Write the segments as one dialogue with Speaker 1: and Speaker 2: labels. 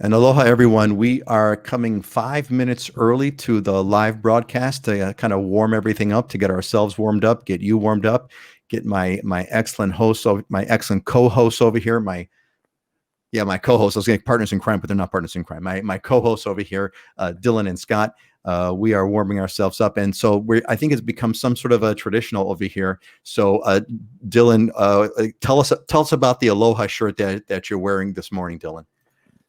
Speaker 1: And aloha, everyone. We are coming 5 minutes early to the live broadcast to kind of warm everything up, to get ourselves warmed up, get you warmed up, get my excellent host, my excellent co-host over here, my co-host. I was getting partners in crime, but they're not partners in crime. My co-hosts over here, Dylan and Scott. We are warming ourselves up, and so I think it's become some sort of a traditional over here. So, Dylan, tell us about the Aloha shirt that you're wearing this morning, Dylan.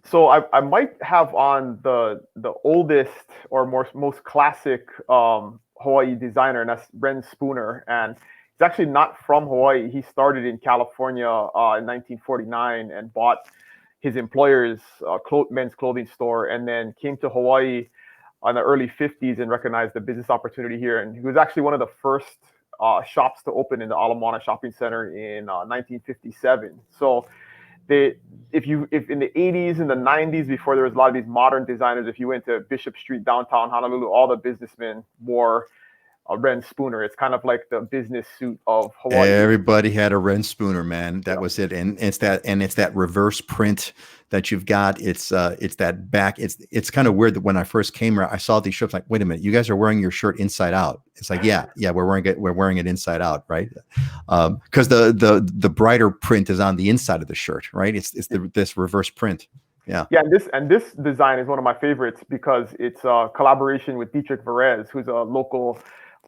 Speaker 2: So I might have on the oldest or most classic Hawaii designer, and that's Ren Spooner. And he's actually not from Hawaii. He started in California in 1949 and bought his employer's men's clothing store, and then came to Hawaii in the early 50s and recognized the business opportunity here. And he was actually one of the first shops to open in the Ala Moana Shopping Center in 1957. So if in the 80s and the 90s, before there was a lot of these modern designers, if you went to Bishop Street downtown Honolulu, all the businessmen wore a Ren Spooner. It's kind of like the business suit of Hawaii.
Speaker 1: Everybody had a Ren Spooner, man. That was it. And it's that reverse print that you've got. It's that back. It's kind of weird that when I first came here, I saw these shirts like, wait a minute, you guys are wearing your shirt inside out. It's like, yeah, we're wearing it inside out, right? Because the brighter print is on the inside of the shirt, right? It's this reverse print. Yeah.
Speaker 2: And this design is one of my favorites because it's a collaboration with Dietrich Verez, who's a local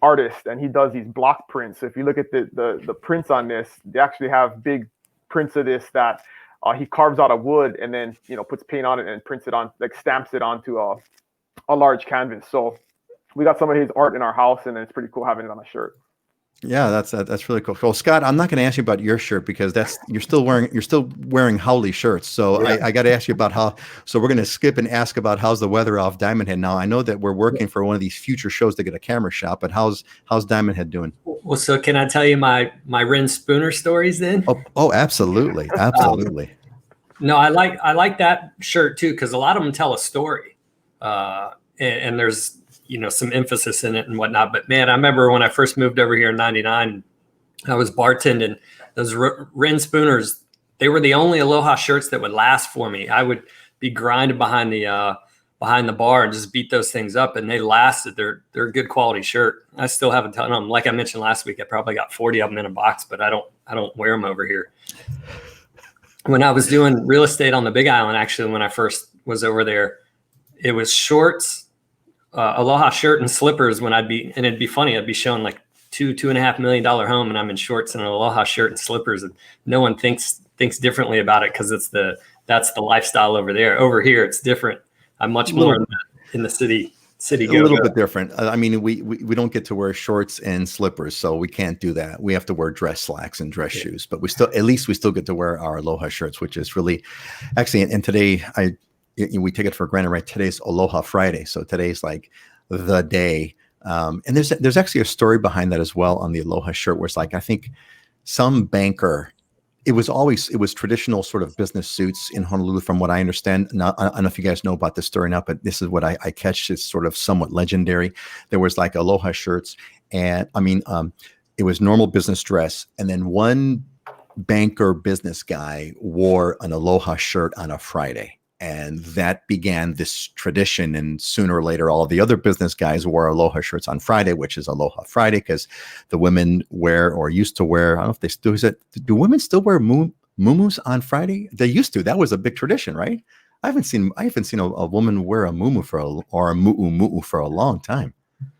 Speaker 2: artist, and he does these block prints. So if you look at the prints on this, they actually have big prints of this that he carves out of wood and then puts paint on it and prints it on, like stamps it onto a large canvas. So we got some of his art in our house, and it's pretty cool having it on a shirt.
Speaker 1: Yeah, that's really cool. Well, Scott, I'm not going to ask you about your shirt because you're still wearing Howley shirts. So yeah. I got to ask you about how. So we're going to skip and ask about how's the weather off Diamond Head now. I know that we're working for one of these future shows to get a camera shot, but how's Diamond Head doing?
Speaker 3: Well, so can I tell you my Ren Spooner stories then?
Speaker 1: Oh, absolutely, absolutely.
Speaker 3: No, I like that shirt too because a lot of them tell a story, and there's some emphasis in it and whatnot. But man, I remember when I first moved over here in '99, I was bartending. Those Ren Spooners, they were the only Aloha shirts that would last for me. I would be grinding behind the bar and just beat those things up, and they lasted. They're a good quality shirt. I still have a ton of them. Like I mentioned last week, I probably got 40 of them in a box, but I don't wear them over here. When I was doing real estate on the Big Island, actually, when I first was over there, it was shorts, Aloha shirt and slippers and it'd be funny. I'd be showing like $2.5 million home, and I'm in shorts and an Aloha shirt and slippers, and no one thinks differently about it because that's the lifestyle over there. Over here, it's different. I'm much more in the city. A
Speaker 1: little bit different. I mean, we don't get to wear shorts and slippers, so we can't do that. We have to wear dress slacks and dress shoes, but we still get to wear our Aloha shirts, which is really actually. And today, we take it for granted, right? Today's Aloha Friday, so today's like the day. And there's actually a story behind that as well on the Aloha shirt, where it's like I think some banker. It was traditional sort of business suits in Honolulu, from what I understand. Now, I don't know if you guys know about this story now, but this is what I catch. It's sort of somewhat legendary. There was like Aloha shirts, and it was normal business dress, and then one banker business guy wore an Aloha shirt on a Friday. And that began this tradition. And sooner or later, all of the other business guys wore Aloha shirts on Friday, which is Aloha Friday, because the women wear or used to wear. I don't know if they still do. Women still wear muumuus on Friday? They used to. That was a big tradition, right? I haven't seen a woman wear a muumuu or a mu'u for a long time.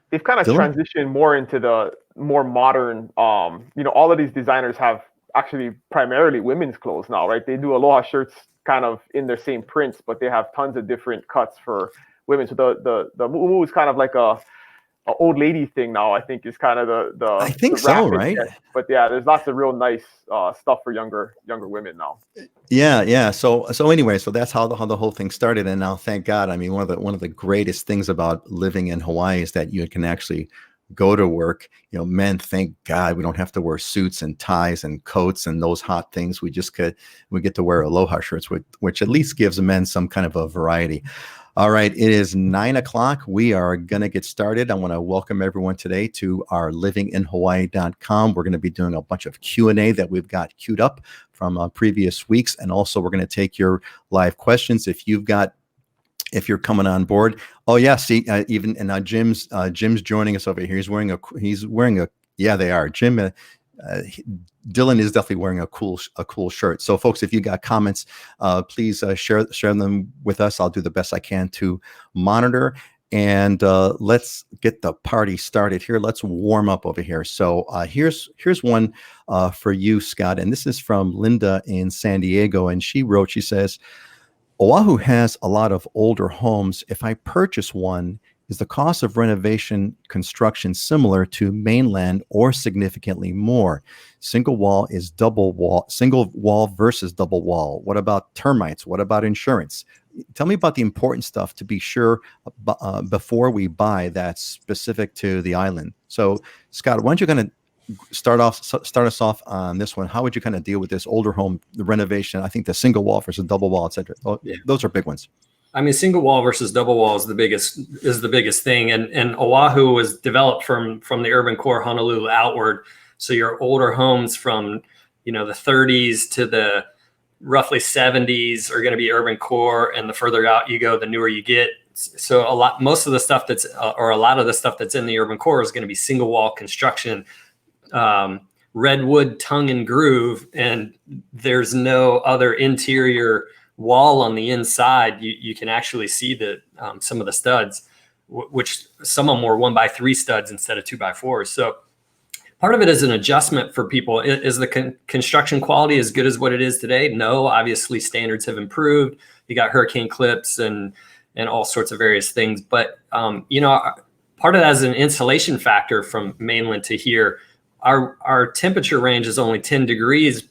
Speaker 2: They've kind of transitioned more into the more modern. All of these designers have actually primarily women's clothes now, right? They do Aloha shirts kind of in their same prints, but they have tons of different cuts for women. So the muumuu is kind of like a old lady thing now. I think is kind of the
Speaker 1: I think so, right?
Speaker 2: Set. But yeah, there's lots of real nice stuff for younger women now.
Speaker 1: Yeah. So anyway, so that's how the whole thing started. And now, thank God, I mean, one of the greatest things about living in Hawaii is that you can actually go to work. Men, thank God we don't have to wear suits and ties and coats and those hot things. We get to wear Aloha shirts, which at least gives men some kind of a variety. All right, it is 9 o'clock. We are going to get started. I want to welcome everyone today to our livinginhawaii.com. We're going to be doing a bunch of Q&A that we've got queued up from previous weeks. And also we're going to take your live questions. If you're coming on board. Oh yeah, see, even and now Jim's joining us over here. He's wearing a yeah, they are. Jim Dylan is definitely wearing a cool shirt. So folks, if you got comments, please share them with us. I'll do the best I can to monitor. And let's get the party started here. Let's warm up over here. So here's one for you, Scott. And this is from Linda in San Diego. And she says, Oahu has a lot of older homes. If I purchase one, is the cost of renovation construction similar to mainland or significantly more? Single wall versus double wall. What about termites? What about insurance? Tell me about the important stuff to be sure before we buy that's specific to the island. So, Scott, why don't you kind of start us off on this one? How would you kind of deal with this older home, the renovation? I think the single wall versus double wall, et cetera.
Speaker 3: Yeah.
Speaker 1: Those are big ones.
Speaker 3: I mean, single wall versus double wall is the biggest thing. And Oahu was developed from the urban core, Honolulu outward. So your older homes from, the 30s to the roughly 70s are going to be urban core. And the further out you go, the newer you get. So a lot of the stuff that's in the urban core is going to be single wall construction, redwood tongue and groove, and there's no other interior wall on the inside. You can actually see some of the studs, which some of them were 1x3 studs instead of 2x4s. So part of it is an adjustment for people. Is the construction quality as good as what it is today? No, obviously standards have improved. You got hurricane clips and all sorts of various things. But part of that is an insulation factor from mainland to here. Our temperature range is only 10 degrees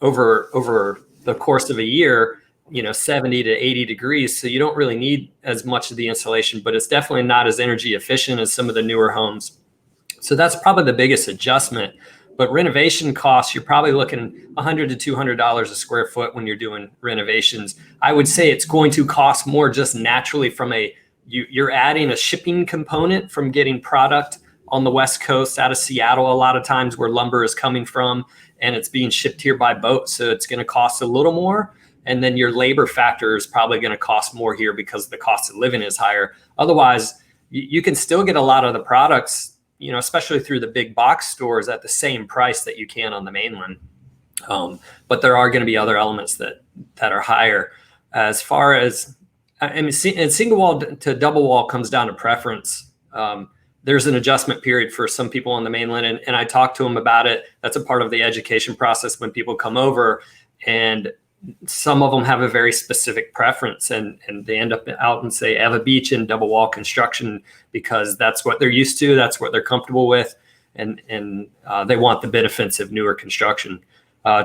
Speaker 3: over the course of a year, 70 to 80 degrees. So you don't really need as much of the insulation, but it's definitely not as energy efficient as some of the newer homes. So that's probably the biggest adjustment. But renovation costs, you're probably looking $100 to $200 a square foot when you're doing renovations. I would say it's going to cost more just naturally from you're adding a shipping component from getting product on the West Coast out of Seattle, a lot of times where lumber is coming from, and it's being shipped here by boat. So it's going to cost a little more. And then your labor factor is probably going to cost more here because the cost of living is higher. Otherwise, you can still get a lot of the products, especially through the big box stores at the same price that you can on the mainland. But there are going to be other elements that are higher. As far as, and single wall to double wall comes down to preference. There's an adjustment period for some people on the mainland, and I talk to them about it. That's a part of the education process when people come over, and some of them have a very specific preference, and they end up out and say Eva Beach and double wall construction because that's what they're used to, that's what they're comfortable with, and they want the benefits of newer construction.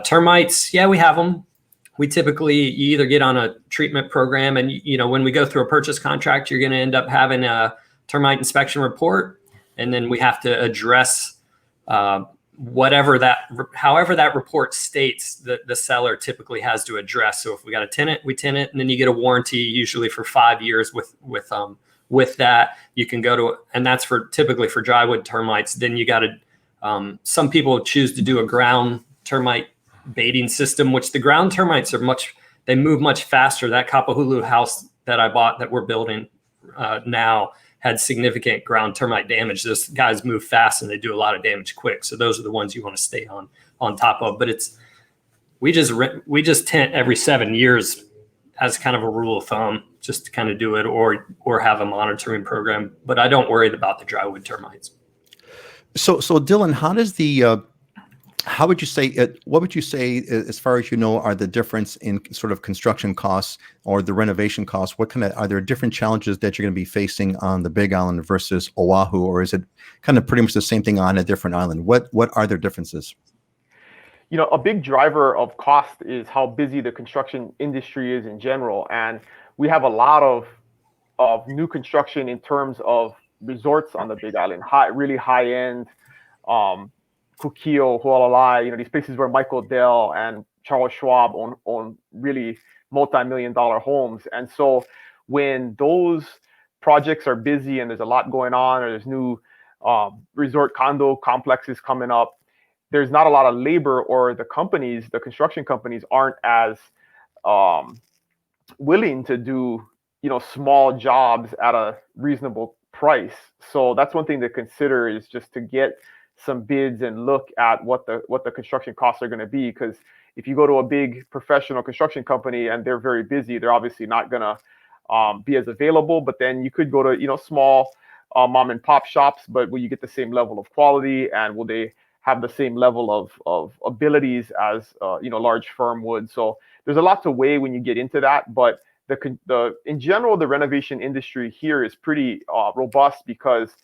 Speaker 3: Termites, yeah, we have them. We typically, you either get on a treatment program, and when we go through a purchase contract, you're going to end up having a termite inspection report, and then we have to address however that report states that the seller typically has to address. So if we got a tenant, we tenant, and then you get a warranty usually for 5 years with that. You can go to, and that's typically for drywood termites. Then you got to, some people choose to do a ground termite baiting system, which the ground termites they move much faster. That Kapahulu house that I bought that we're building now had significant ground termite damage. Those guys move fast and they do a lot of damage quick. So those are the ones you want to stay on top of. But we just tent every 7 years as kind of a rule of thumb, just to kind of do it or have a monitoring program. But I don't worry about the drywood termites.
Speaker 1: So Dylan, what would you say, as far as are the difference in sort of construction costs or the renovation costs? Are there different challenges that you're going to be facing on the Big Island versus Oahu, or is it kind of pretty much the same thing on a different island? What are their differences?
Speaker 2: A big driver of cost is how busy the construction industry is in general. And we have a lot of new construction in terms of resorts on the Big Island, really high end, Kukio, Hualalai, these places where Michael Dell and Charles Schwab own really multi-million-dollar homes. And so when those projects are busy and there's a lot going on, or there's new resort condo complexes coming up, there's not a lot of labor, or the construction companies aren't as willing to do, small jobs at a reasonable price. So that's one thing to consider, is just to get some bids and look at what the construction costs are going to be. Because if you go to a big professional construction company and they're very busy, they're obviously not going to be as available. But then you could go to, small mom and pop shops, but will you get the same level of quality, and will they have the same level of abilities as large firm would? So there's a lot to weigh when you get into that. But in general, the renovation industry here is pretty robust, because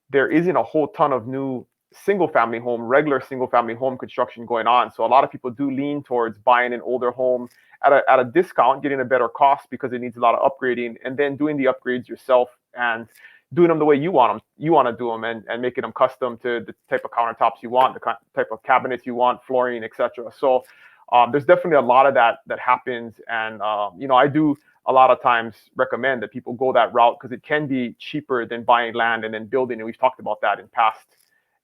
Speaker 2: there isn't a whole ton of new regular single family home construction going on. So a lot of people do lean towards buying an older home at a discount, getting a better cost because it needs a lot of upgrading, and then doing the upgrades yourself and doing them the way you want to do them, and making them custom to the type of countertops you want, the type of cabinets you want, flooring, etc. So there's definitely a lot of that happens. And I do a lot of times recommend that people go that route, because it can be cheaper than buying land and then building. And we've talked about that in past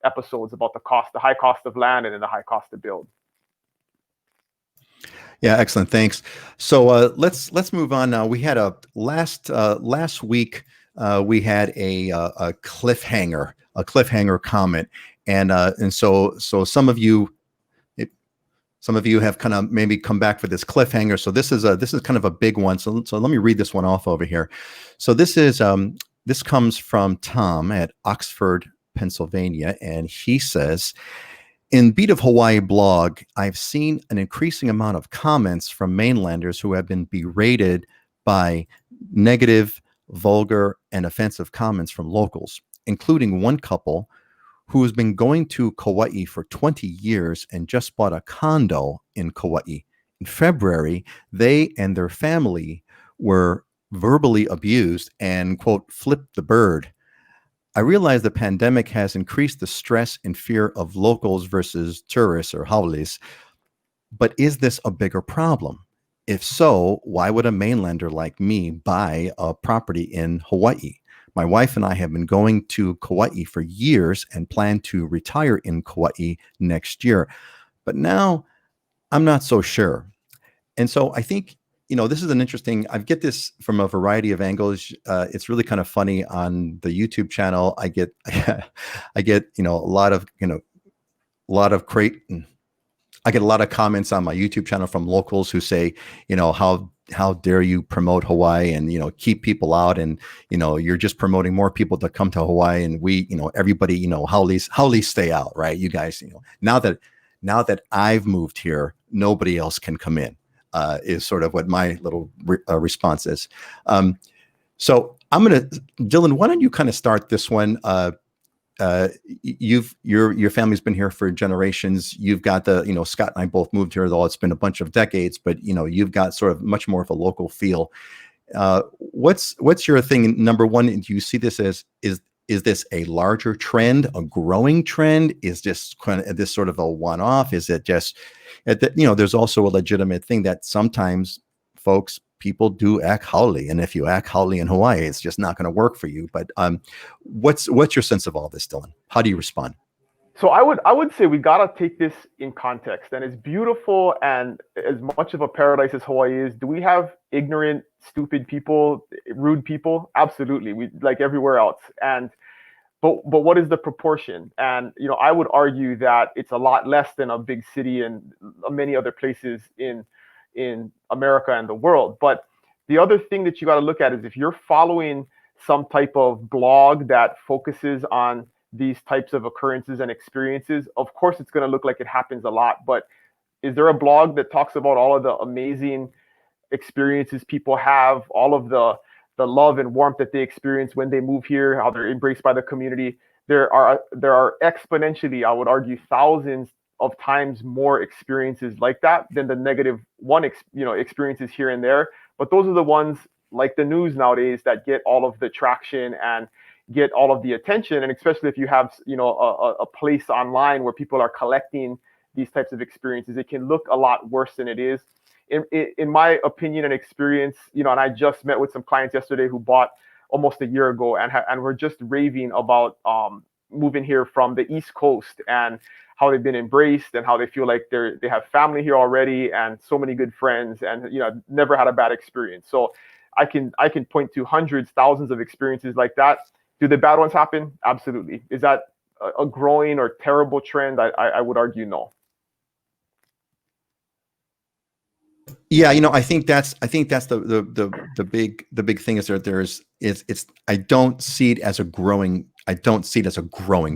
Speaker 2: episodes, about the high cost of land and then the high cost to build.
Speaker 1: Yeah, excellent. Thanks. So let's move on now. We had last week we had a cliffhanger comment, and so some of you have kind of maybe come back for this cliffhanger. So this is kind of a big one. So let me read this one off over here. So this comes from Tom at Oxford, Pennsylvania, and he says, in Beat of Hawaii blog, I've seen an increasing amount of comments from mainlanders who have been berated by negative, vulgar, and offensive comments from locals, including one couple who has been going to Kauai for 20 years and just bought a condo in Kauai. In February, they and their family were verbally abused and, quote, flipped the bird. I realize the pandemic has increased the stress and fear of locals versus tourists or haoles, but is this a bigger problem? If so, why would a mainlander like me buy a property in Hawaii? My wife and I have been going to Kauai for years and plan to retire in Kauai next year. But now I'm not so sure. And so I think, this is an interesting, I get this from a variety of angles. It's really kind of funny on the YouTube channel. I get a lot of comments on my YouTube channel from locals who say, how dare you promote Hawaii and, keep people out, and, you're just promoting more people to come to Hawaii, and we, everybody, haoles stay out, right? You guys, now that I've moved here, nobody else can come in, is sort of what my little response is. So Dylan, why don't you kind of start this one? Your family's been here for generations. You've got Scott and I both moved here, though it's been a bunch of decades, but you've got sort of much more of a local feel. What's your thing? Number one, do you see this as, is this a larger trend, a growing trend? Is this this sort of a one-off? Is it just, there's also a legitimate thing that sometimes people do act haole, and if you act haole in Hawaii, it's just not going to work for you. But what's your sense of all this, Dylan? How do you respond?
Speaker 2: So I would say we got to take this in context. And as beautiful and as much of a paradise as Hawaii is, do we have ignorant, stupid people, rude people? Absolutely. We, like everywhere else. But what is the proportion? And I would argue that it's a lot less than a big city and many other places in America and the world. But the other thing that you got to look at is, if you're following some type of blog that focuses on these types of occurrences and experiences, of course it's going to look like it happens a lot. But is there a blog that talks about all of the amazing experiences people have, all of the love and warmth that they experience when they move here, how they're embraced by the community? There are exponentially, I would argue, thousands of times more experiences like that than the negative experiences here and there. But those are the ones, like the news nowadays, that get all of the traction and get all of the attention. And especially if you have a place online where people are collecting these types of experiences, it can look a lot worse than it is. in my opinion and experience, and I just met with some clients yesterday who bought almost a year ago and were just raving about moving here from the East Coast and how they've been embraced and how they feel like they have family here already and so many good friends and never had a bad experience. So I can point to hundreds, thousands of experiences like that. Do the bad ones happen? Absolutely. Is that a growing or terrible trend? I would argue no.
Speaker 1: Yeah, I think that's the big thing is I don't see it as a growing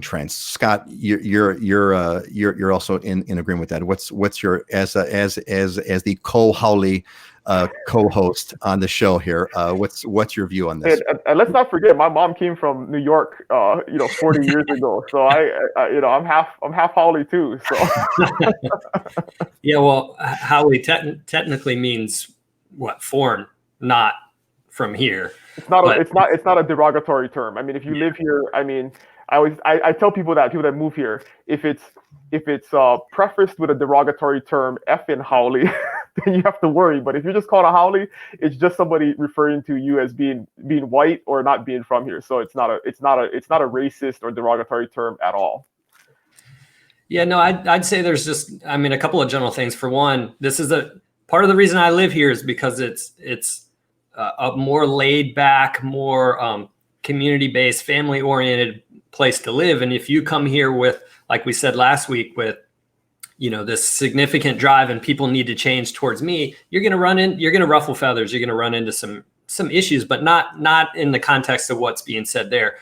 Speaker 1: trend. Scott, you're also in agreement with that. What's your as the Cole Howley co-host on the show here? What's your view on this?
Speaker 2: And let's not forget, my mom came from New York, 40 years ago. So I'm half Howley too. So
Speaker 3: yeah, well, Howley technically means what? Foreign, not from here.
Speaker 2: It's not a derogatory term. I mean, if you live here, I mean, I tell people that move here, if it's prefaced with a derogatory term, effing Howley, then you have to worry. But if you're just called a Howley, it's just somebody referring to you as being white or not being from here. So it's not a racist or derogatory term at all.
Speaker 3: Yeah, no, I'd say there's just, a couple of general things. For one, this is a part of the reason I live here is because it's a more laid back, more community-based, family-oriented place to live. And if you come here with, like we said last week, with this significant drive and people need to change towards me, you're going to ruffle feathers. You're going to run into some issues, but not in the context of what's being said there.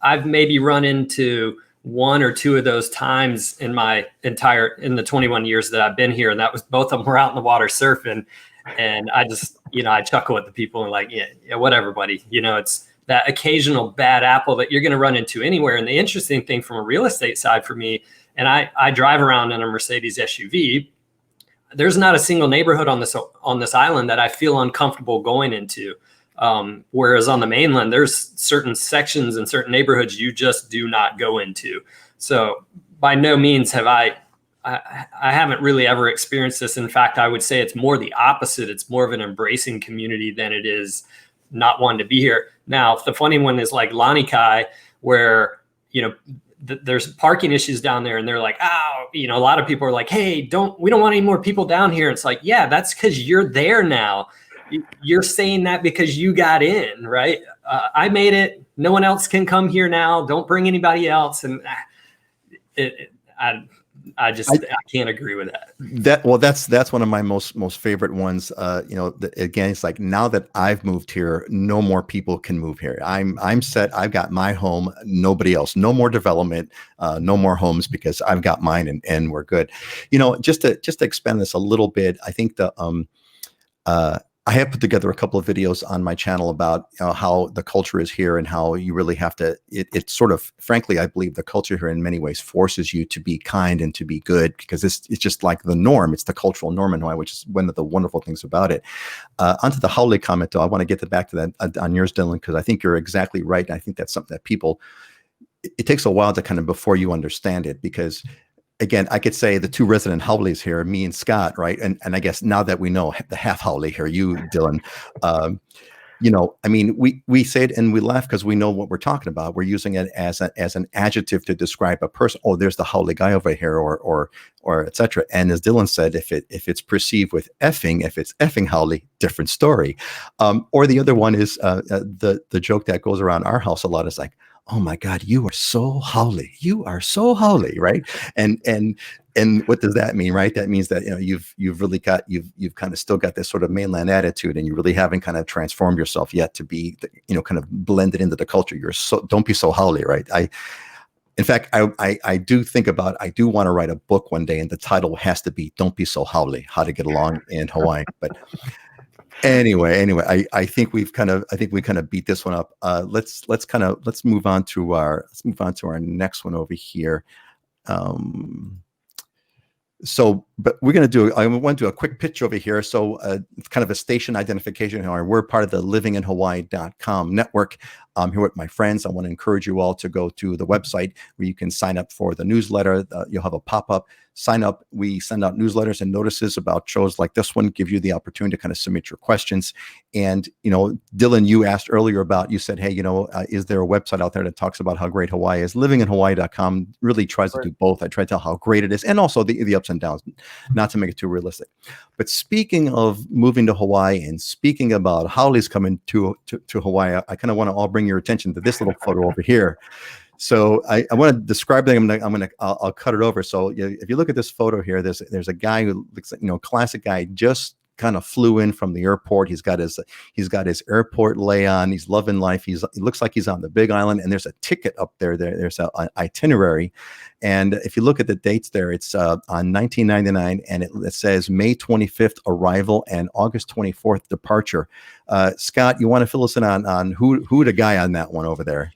Speaker 3: I've maybe run into one or two of those times in the 21 years that I've been here, and that was both of them were out in the water surfing. And I just, I chuckle at the people and like, yeah, whatever, buddy. It's that occasional bad apple that you're going to run into anywhere. And the interesting thing from a real estate side for me, and I drive around in a Mercedes SUV, there's not a single neighborhood on this island that I feel uncomfortable going into. Whereas on the mainland, there's certain sections and certain neighborhoods you just do not go into. So by no means have I haven't really ever experienced this. In fact, I would say it's more the opposite. It's more of an embracing community than it is not wanting to be here. Now, the funny one is like Lanikai, where, there's parking issues down there and they're like, a lot of people are like, hey, we don't want any more people down here. It's like, yeah, that's because you're there now. You're saying that because you got in, right? I made it. No one else can come here now. Don't bring anybody else. And I can't agree with that.
Speaker 1: That's one of my most favorite ones. Again, it's like now that I've moved here, no more people can move here. I'm set. I've got my home. Nobody else. No more development. No more homes because I've got mine and we're good. Just to expand this a little bit, I think I have put together a couple of videos on my channel about how the culture is here and how you really have to, it sort of, frankly, I believe the culture here in many ways forces you to be kind and to be good because it's just like the norm. It's the cultural norm in Hawaii, which is one of the wonderful things about it. Onto the Howley comment, though, I want to get back to that on yours, Dylan, because I think you're exactly right. And I think that's something that people, it takes a while to kind of before you understand it because again, I could say the two resident Howleys here, me and Scott, right? And I guess now that we know the half Howley here, you, Dylan, we say it and we laugh because we know what we're talking about. We're using it as an adjective to describe a person. Oh, there's the Howley guy over here, or et cetera. And as Dylan said, if it's perceived with effing, if it's effing Howley, different story. Or the other one is the joke that goes around our house a lot is like, oh my God, you are so Howley. You are so Howley, right? And what does that mean, right? That means that you've really got you've kind of still got this sort of mainland attitude, and you really haven't kind of transformed yourself yet to be kind of blended into the culture. Don't be so Howley, right? In fact, I do want to write a book one day, and the title has to be "Don't Be So Howley: How to Get Along in Hawaii." But Anyway, I think we kind of beat this one up. Let's move on to our next one over here. So But I want to do a quick pitch over here. So it's kind of a station identification. We're part of the livinginhawaii.com network. I'm here with my friends. I want to encourage you all to go to the website where you can sign up for the newsletter. You'll have a pop-up. Sign up. We send out newsletters and notices about shows like this one, give you the opportunity to kind of submit your questions. And, Dylan, you said, hey, is there a website out there that talks about how great Hawaii is? Livinginhawaii.com really tries to do both. I try to tell how great it is and also the ups and downs, not to make it too realistic. But speaking of moving to Hawaii and speaking about holidays coming to Hawaii, I kind of want to all bring your attention to this little photo over here. So I want to describe them. I'll cut it over. So if you look at this photo here, there's a guy who looks like, classic guy, just kind of flew in from the airport. He's got his airport lay on. He's loving life. He looks like he's on the Big Island, and there's a ticket up there. There's an itinerary. And if you look at the dates there, it's on 1999, and it says May 25th arrival and August 24th departure. Scott, you want to fill us in on who the guy on that one over there?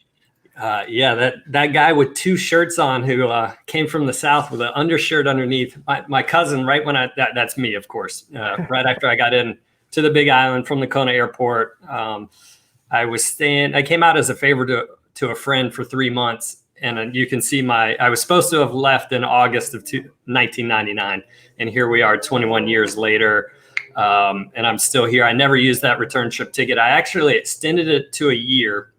Speaker 3: That guy with two shirts on who came from the South with an undershirt underneath. My cousin, right when that's me, of course. Right after I got in to the Big Island from the Kona airport, I came out as a favor to a friend for 3 months. And you can see I was supposed to have left in August of 1999. And here we are 21 years later. And I'm still here. I never used that return trip ticket. I actually extended it to a year.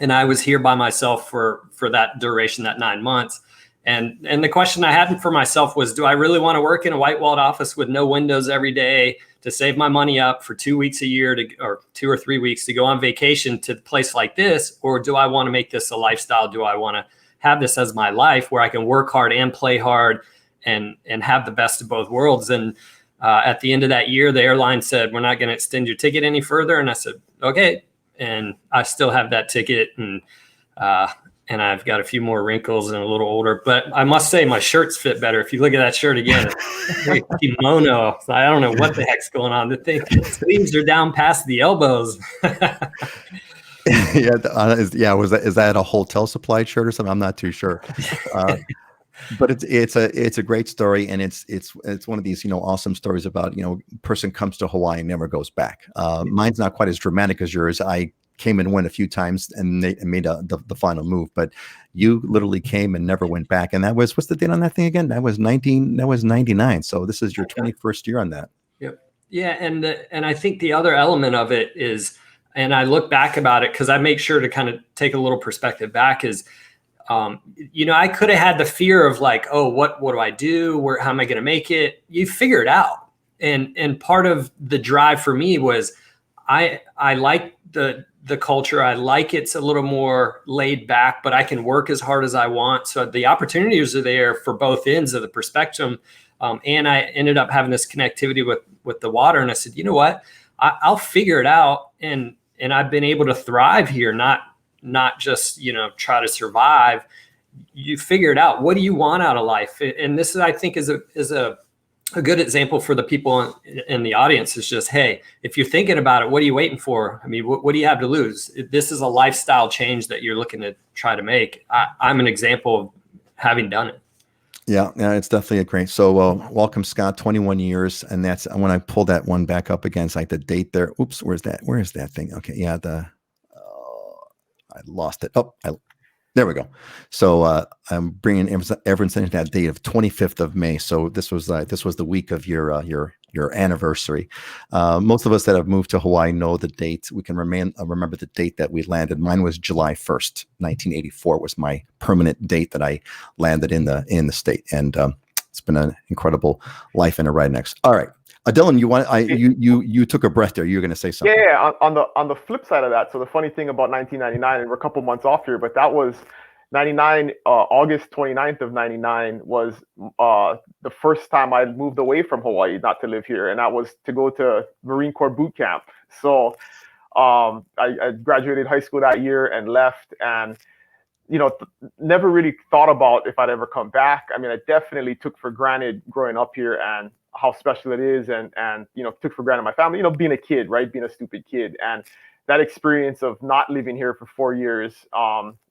Speaker 3: And I was here by myself for that duration, that 9 months. And the question I had for myself was, do I really want to work in a white walled office with no windows every day to save my money up for 2 weeks a year or 2 or 3 weeks to go on vacation to a place like this? Or do I want to make this a lifestyle? Do I want to have this as my life where I can work hard and play hard and have the best of both worlds? And at the end of that year, the airline said, we're not going to extend your ticket any further. And I said, okay. And I still have that ticket, and I've got a few more wrinkles and a little older. But I must say, my shirts fit better. If you look at that shirt again, it's kimono. I don't know what the heck's going on. The sleeves are down past the elbows.
Speaker 1: Is that a hotel supplied shirt or something? I'm not too sure. But it's a great story, and it's one of these awesome stories about person comes to Hawaii and never goes back. Mine's not quite as dramatic as yours. I came and went a few times and made the final move, but you literally came and never went back. And that was, what's the date on that thing again? That was 99. So this is your 21st year on that. Yep.
Speaker 3: Yeah, and I think the other element of it is, and I look back about it because I make sure to kind of take a little perspective back is. I could have had the fear of like, oh, what do I do? How am I going to make it? You figure it out. And part of the drive for me was I like the culture. I like it's a little more laid back, but I can work as hard as I want. So the opportunities are there for both ends of the spectrum. And I ended up having this connectivity with the water. And I said, you know what? I'll figure it out. And I've been able to thrive here, not just, try to survive. You figure it out. What do you want out of life? And this I think is a good example for the people in the audience. Is just, hey, if you're thinking about it, what are you waiting for? I mean, what do you have to lose? This is a lifestyle change that you're looking to try to make. I'm an example of having done it.
Speaker 1: Yeah, it's definitely a great. So welcome, Scott, 21 years. And that's when I pull that one back up against like the date there. Oops, where's that? Where is that thing? Okay. Yeah. I lost it. There we go. So I'm bringing everyone's into that date of 25th of May. So this was the week of your anniversary. Most of us that have moved to Hawaii know the date. We can remember the date that we landed. Mine was July 1st, 1984 was my permanent date that I landed in the state. And it's been an incredible life and a ride next. All right. Dylan, you took a breath there. You were going to say something.
Speaker 2: Yeah. On the flip side of that, so the funny thing about 1999, and we're a couple months off here, but that was 99. August 29th of 99 was the first time I moved away from Hawaii, not to live here, and that was to go to Marine Corps boot camp. So I graduated high school that year and left, and never really thought about if I'd ever come back. I mean, I definitely took for granted growing up here and how special it is, and took for granted my family, being a kid, right? Being a stupid kid. And that experience of not living here for 4 years,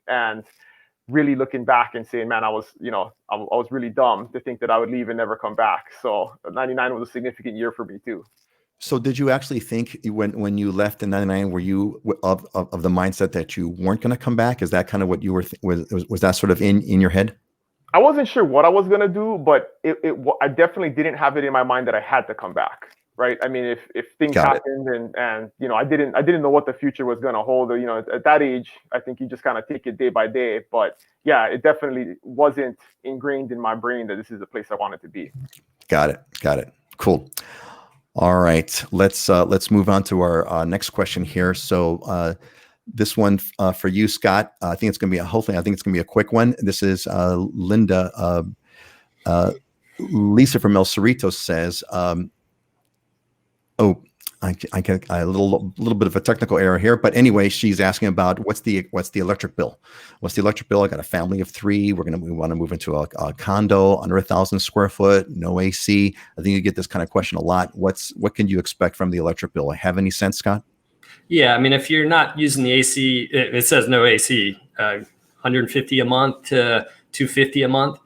Speaker 2: and really looking back and saying, man, I was really dumb to think that I would leave and never come back. So 99 was a significant year for me too.
Speaker 1: So did you actually think when you left in 99, were you of the mindset that you weren't going to come back? Is that kind of what you were, was that sort of in your head?
Speaker 2: I wasn't sure what I was going to do, but I definitely didn't have it in my mind that I had to come back. Right. I mean, if things happened and I didn't know what the future was going to hold, or, at that age, I think you just kind of take it day by day. But yeah, it definitely wasn't ingrained in my brain that this is the place I wanted to be.
Speaker 1: Got it. Cool. All right. Let's move on to our next question here. So this one for you, Scott. I think it's going to be a quick one. This is Linda. Lisa from El Cerrito says, I get a little bit of a technical error here, but anyway, she's asking about what's the electric bill? What's the electric bill? I got a family of 3. We want to move into a condo under 1,000 square foot, no AC. I think you get this kind of question a lot. What can you expect from the electric bill? Have any sense, Scott?
Speaker 3: Yeah, I mean, if you're not using the AC, it says no AC, 150 a month to 250 a month.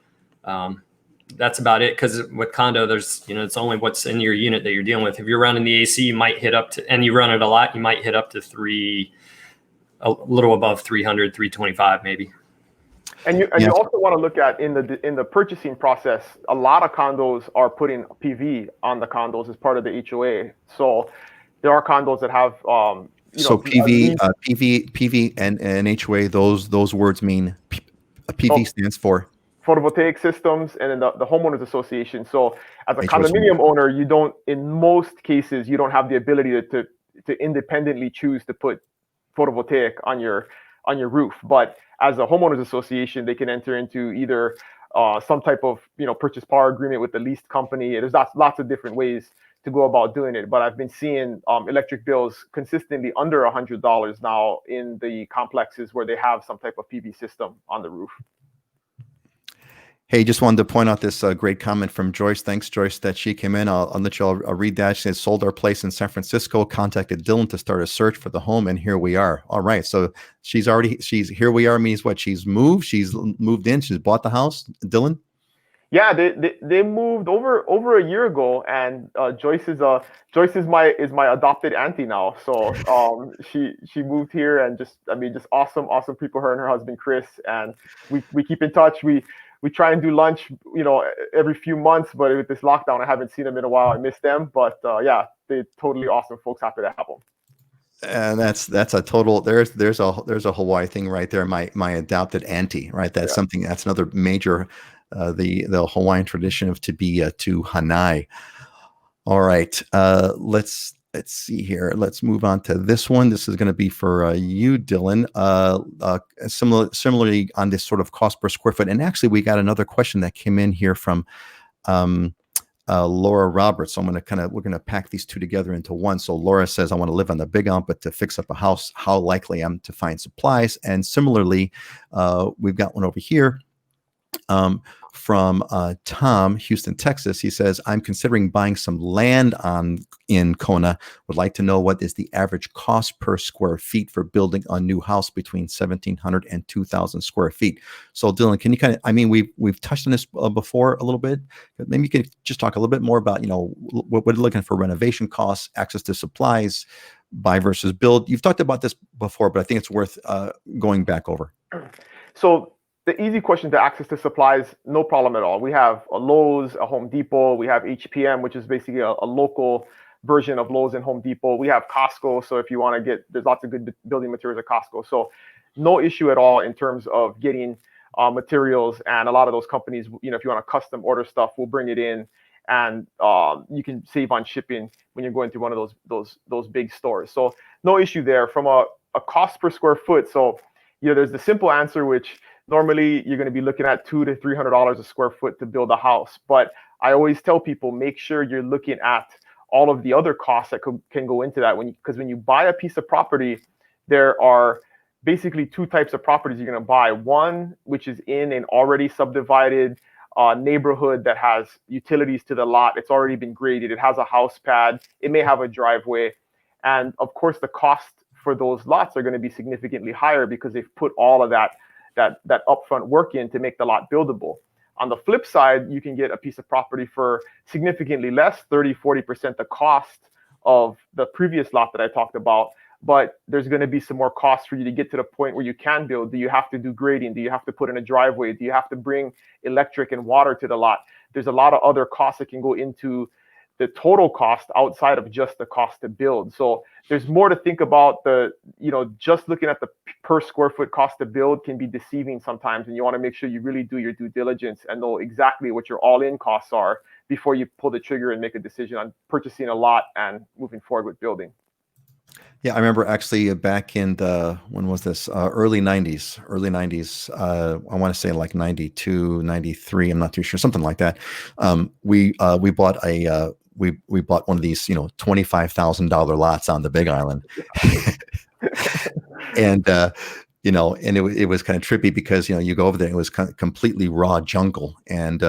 Speaker 3: That's about it. Because with condo, there's, it's only what's in your unit that you're dealing with. If you're running the AC, you might hit up to, and you run it a lot, you might hit up to a little above 300, 325 maybe.
Speaker 2: And you also want to look at in the purchasing process, a lot of condos are putting PV on the condos as part of the HOA. So there are condos that have
Speaker 1: PV and HOA. Those words mean PV stands for
Speaker 2: photovoltaic systems, and then the homeowners association. So as a condominium owner, in most cases, you don't have the ability to independently choose to put photovoltaic on your roof. But as a homeowners association, they can enter into either some type of purchase power agreement with the leased company. There's lots of different ways to go about doing it. But I've been seeing electric bills consistently under $100 now in the complexes where they have some type of PV system on the roof.
Speaker 1: Hey, just wanted to point out this great comment from Joyce. Thanks, Joyce, that she came in. I'll read that. She says, sold our place in San Francisco, contacted Dylan to start a search for the home, and here we are. All right. So here we are means what? She's moved in. She's bought the house. Dylan?
Speaker 2: Yeah, they moved over a year ago, and Joyce is my adopted auntie now. So she moved here, and just awesome people. Her and her husband Chris, and we keep in touch. We try and do lunch, every few months, but with this lockdown, I haven't seen them in a while. I miss them, but yeah, they're totally awesome folks. Happy to have them.
Speaker 1: And that's a total. There's a Hawaii thing right there. My adopted auntie, right? That's something. That's another major. The Hawaiian tradition of to be to Hanai. All right, let's see here. Let's move on to this one. This is going to be for you, Dylan. Similarly on this sort of cost per square foot. And actually, we got another question that came in here from Laura Roberts. So we're going to pack these two together into one. So Laura says, I want to live on the Big Island, but to fix up a house, how likely I'm to find supplies? And similarly, we've got one over here. From Tom, Houston, Texas. He says, I'm considering buying some land in Kona. Would like to know what is the average cost per square feet for building a new house between 1,700 and 2,000 square feet. So Dylan, can you we've touched on this before a little bit. Maybe you could just talk a little bit more about, what we're looking for: renovation costs, access to supplies, buy versus build. You've talked about this before, but I think it's worth going back over.
Speaker 2: So the easy question to access to supplies, no problem at all. We have a Lowe's, a Home Depot. We have HPM, which is basically a local version of Lowe's and Home Depot. we have Costco. So if you want to there's lots of good building materials at Costco. So no issue at all in terms of getting materials. And a lot of those companies, if you want to custom order stuff, we'll bring it in, and you can save on shipping when you're going to one of those big stores. So no issue there from a cost per square foot. So there's the simple answer, which normally you're going to be looking at $200 to $300 a square foot to build a house. But I always tell people, make sure you're looking at all of the other costs that can go into that. Because when you buy a piece of property, there are basically 2 types of properties you're going to buy. One, which is in an already subdivided neighborhood that has utilities to the lot. It's already been graded. It has a house pad. It may have a driveway. And of course, the cost for those lots are going to be significantly higher because they've put all of that that upfront work in to make the lot buildable. On the flip side, you can get a piece of property for significantly less, 30-40% the cost of the previous lot that I talked about, but there's going to be some more costs for you to get to the point where you can build. Do you have to do grading? Do you have to put in a driveway? Do you have to bring electric and water to the lot? There's a lot of other costs that can go into the total cost outside of just the cost to build. So there's more to think about. Just looking at the per square foot cost to build can be deceiving sometimes, and you want to make sure you really do your due diligence and know exactly what your all-in costs are before you pull the trigger and make a decision on purchasing a lot and moving forward with building.
Speaker 1: Yeah, I remember actually back in when was this? Early 90s. I want to say like 92, 93. I'm not too sure, something like that. We bought we bought one of these, $25,000 lots on the Big Island. And it was kind of trippy because, you go over there, it was kind of completely raw jungle. And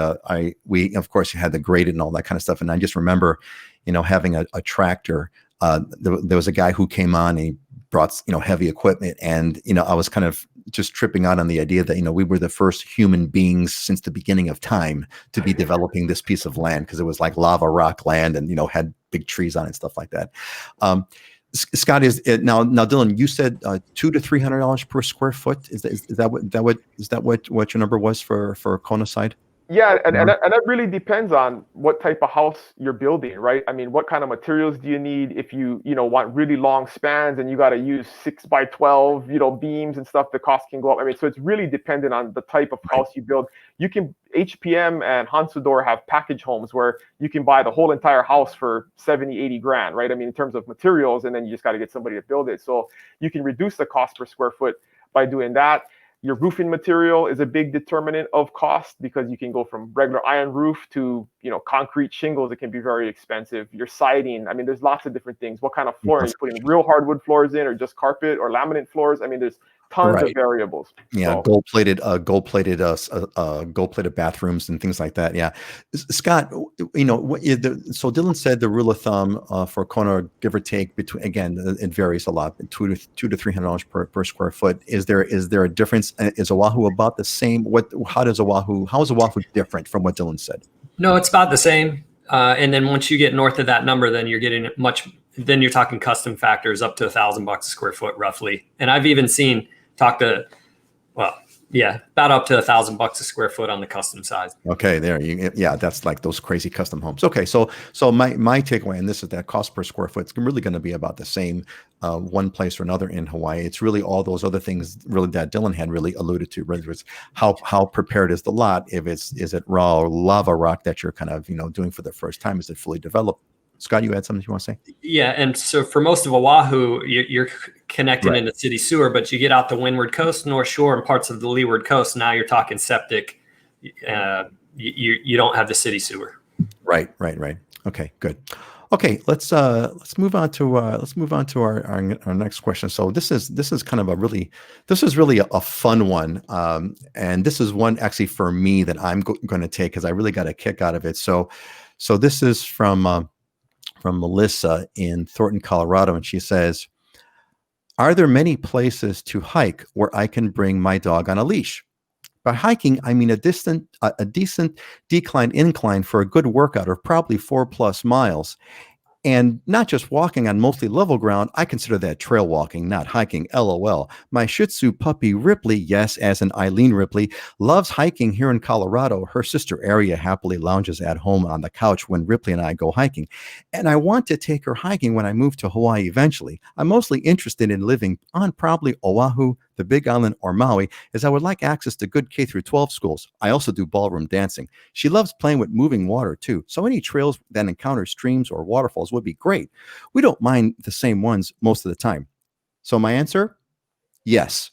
Speaker 1: we of course had the graded and all that kind of stuff. And I just remember, having a tractor. There was a guy who came on, and he brought, heavy equipment. And, I was kind of just tripping out on the idea that, we were the first human beings since the beginning of time to be developing this piece of land, because it was like lava rock land and, had big trees on it and stuff like that. Scott, now Dylan, you said $200 to $300 per square foot. Is that what your number was for Kona side?
Speaker 2: Yeah, and that really depends on what type of house you're building, right? I mean, what kind of materials do you need? If you want really long spans and you got to use 6x12, beams and stuff, the cost can go up. I mean, so it's really dependent on the type of house you build. HPM and Hansudor have package homes where you can buy the whole entire house for 70, 80 grand, right? I mean, in terms of materials, and then you just got to get somebody to build it. So you can reduce the cost per square foot by doing that. Your roofing material is a big determinant of cost, because you can go from regular iron roof to, concrete shingles. It can be very expensive. Your siding, I mean, there's lots of different things. What kind of flooring? Are you putting real hardwood floors in, or just carpet or laminate floors? I mean, there's tons of variables.
Speaker 1: Yeah, so. gold-plated bathrooms and things like that. Yeah, Scott, so Dylan said the rule of thumb for Kona, give or take, between, again, it varies a lot, $200 to $300 per square foot. Is there a difference? Is Oahu about the same? How is Oahu different from what Dylan said?
Speaker 3: No, it's about the same. And then once you get north of that number, then you're getting then you're talking custom factors up to $1,000 a square foot roughly. And I've even seen about up to $1,000 a square foot on the custom side.
Speaker 1: Okay, that's like those crazy custom homes. Okay, so my takeaway, and this is that cost per square foot, it's really going to be about the same one place or another in Hawaii. It's really all those other things really that Dylan had really alluded to, whether it's how prepared is the lot, is it raw or lava rock that you're kind of doing for the first time, is it fully developed? Scott, you had something you want to say?
Speaker 3: Yeah, and so for most of Oahu, you're connected into city sewer, but you get out the Windward Coast, North Shore, and parts of the Leeward Coast. Now you're talking septic. You don't have the city sewer. Right.
Speaker 1: Okay, good. Okay, let's move on to our next question. So this is kind of really a fun one, and this is one actually for me that I'm going to take because I really got a kick out of it. So this is from Melissa in Thornton, Colorado, and she says, "Are there many places to hike where I can bring my dog on a leash? By hiking, I mean a decent incline for a good workout of probably 4+ miles. And not just walking on mostly level ground, I consider that trail walking, not hiking, LOL. My Shih Tzu puppy Ripley, yes, as in Eileen Ripley, loves hiking here in Colorado. Her sister Aria happily lounges at home on the couch when Ripley and I go hiking. And I want to take her hiking when I move to Hawaii eventually. I'm mostly interested in living on probably Oahu, the Big Island, or Maui, as I would like access to good K-12 schools. I also do ballroom dancing. She loves playing with moving water too, so any trails that encounter streams or waterfalls would be great. We don't mind the same ones most of the time." So my answer, yes.